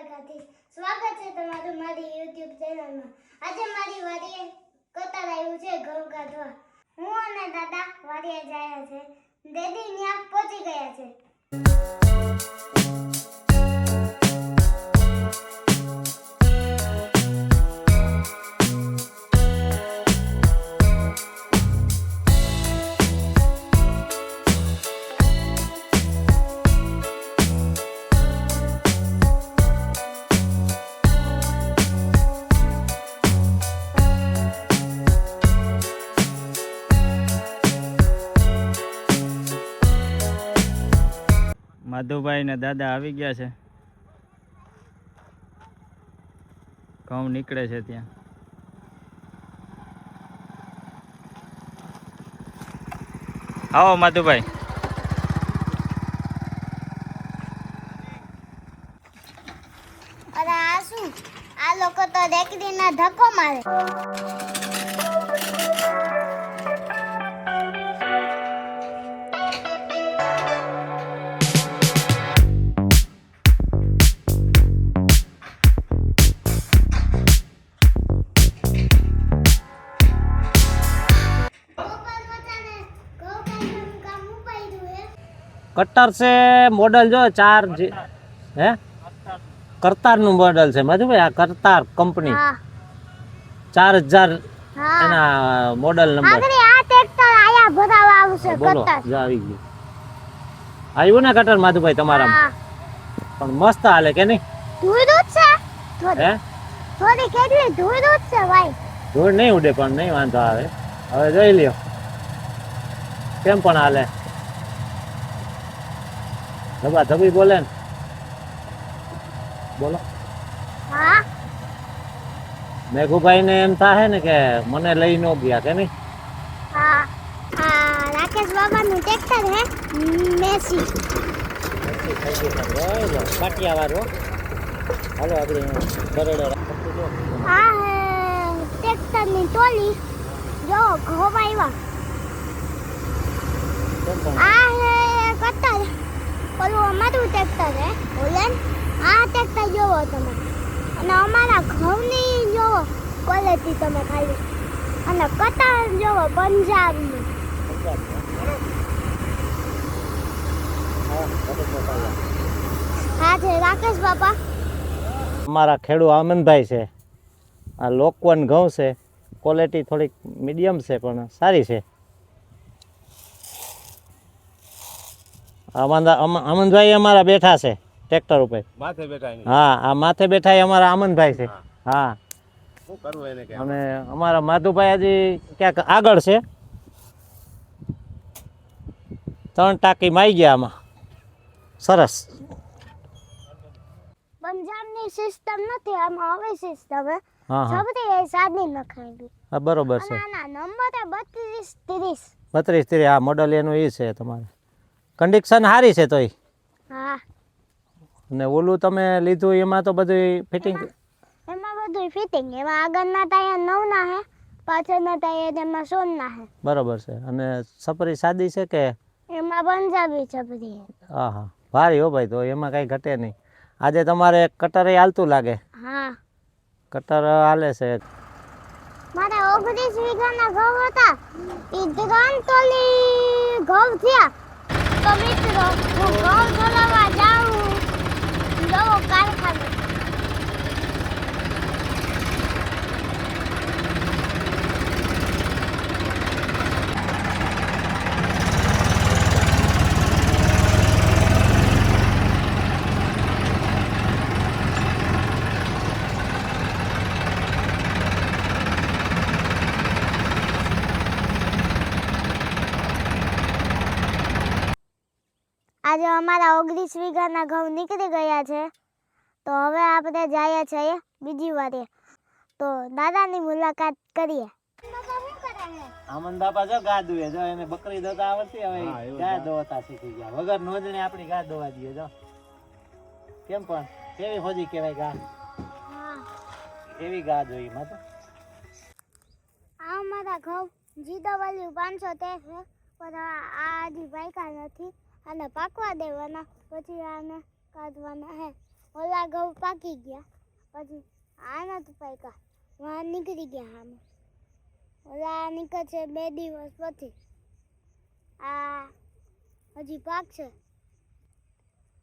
દ્વારકાથી સ્વાગત છે તમારું મારી YouTube ચેનલમાં। આજે મારી વાડીએ કતાર આવ્યું છે ઘઉં કાઢવા। હું અને દાદા વાડીએ ગયા છે, દેદી ત્યાં પહોંચી ગયા છે। માધુભાઈ ને દાદા આવી ગયા છે, ઘઉં નીકળે છે ત્યાં। આવો માધુભાઈ। અરે આ શું, આ લોકો તો રેકડીના ધક્કો મારે। कट्टर से मॉडल जो 4 है करतार नु मॉडल से मधु भाई आ करतार कंपनी 4000 एना मॉडल नंबर આગળ આ ટ્રેક્ટર આયા ભરાવા આવશે બોલો કટ્ટર આવી ગયું આવ્યું ને કટ્ટર માધુ ભાઈ તમારામાં પણ મસ્ત હાલે કે નહીં ધૂળ છે હે થોડી કેટલી ધૂળ છે ભાઈ ધૂળ નહીં ઉડે પણ નહીં વાંધો આવે હવે જોઈ લ્યો કેમ પણ હાલે ધબા ધબી બોલે ને બોલો હા મેઘુભાઈ ને એમ થાય ને કે મને લઈ નો ગયા કે નહીં હા આ રાકેશ બાબા નું ટ્રેક્ટર હે મેસી પાટિયા વાળો હાલો આપણે બરોડો આ હે ટ્રેક્ટર ની ટોલી જો ઘોવાઈવા આ હે કટ્ટર ઓલું અમારું ટ્રેક્ટર હે ઓલેન આ ટ્રેક્ટર જોવો તમે અને અમારા ઘઉંની જોવો ક્વોલિટી તમે ખાલી અને કટ્ટર જોવો પંજાબનું હા છે રાકેશ બાપા અમારા ખેડૂત આમંદભાઈ છે આ લોકવન ઘઉં છે ક્વોલિટી થોડીક મીડિયમ છે પણ સારી છે આમંદભાઈ અમારા બેઠા છે ટ્રેક્ટર ઉપર માથે બેઠા હા આ માથે બેઠા એ અમારા આમંદભાઈ છે હા શું કરવું એને કે અને અમારા માધુભાઈ હજી ક્યાંક આગળ છે 3 ટાંકી માઈ ગયા આમાં સરસ પંજાબની સિસ્ટમ નથી આમાં હવે સિસ્ટમ હે હા હા સબથી એ સાદી નખાયેલી હા બરોબર છે અને આના નંબર હે 32 32 આ મોડલ એનું એ છે તમારે કન્ડિશન સારી છે તોય હા અને ઓલું તમે લીધું એમાં તો બધું ફિટિંગ એમાં બધું ફિટિંગ એમાં આગળના ટાયર 9 ના હે પાછળના ટાયર એમાં 16 ના હે બરોબર છે અને સપરી સાદી છે કે એમાં પંજાબી છપરી હે હા હા ભારી હો ભાઈ તો એમાં કાંઈ ઘટે નહીં આજે તમારે કટરે હાલતું લાગે હા કટર હાલે છે મારે 29 વીઘાના ઘઉં હતા ઈ 3 ટોલી ઘઉં થયા તો મિત્રો હું ઘઉં ધોલાવા જાઉં જવો કારખાને આજે અમારા 29 વીઘાના ઘઉં નીકળી ગયા છે તો હવે આપણે જઈએ છીએ બીજી વારે તો દાદાની મુલાકાત કરીએ આમંદ બાપા જો ગા દુએ જો એને બકરી દોતા આવડતી હવે ગા દોતા શીખી ગયા વગર નોંધણી આપણી ગા દોવા દઈએ જો કેમ પણ કેવી હોજી કહેવાય ગા એવી ગા જોઈ માં તો આ અમારા ઘઉં જીદાવાલી 513 છે પણ આ હજી પાક્યા નથી અને પાકવા દેવાના પછી આને કાઢવાના હે ઓલા થોડા ઘઉં પાકી ગયા, પછી આ નતું પાક્યા, વાં નીકળી ગયા આમ. ઓલા નીકળશે 2 દિવસ પછી. આ હજી પાકશે,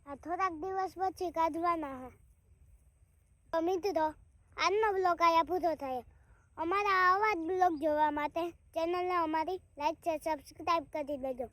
આ થોડાક દિવસ પછી કાઢવાના છે. તો મિત્રો, આજનો બ્લોગ આયા પૂરો થાય. અમારા આવા જ બ્લોગ જોવા માટે ચેનલને અમારી લાઈક છે, સબસ્ક્રાઈબ કરી દેજો.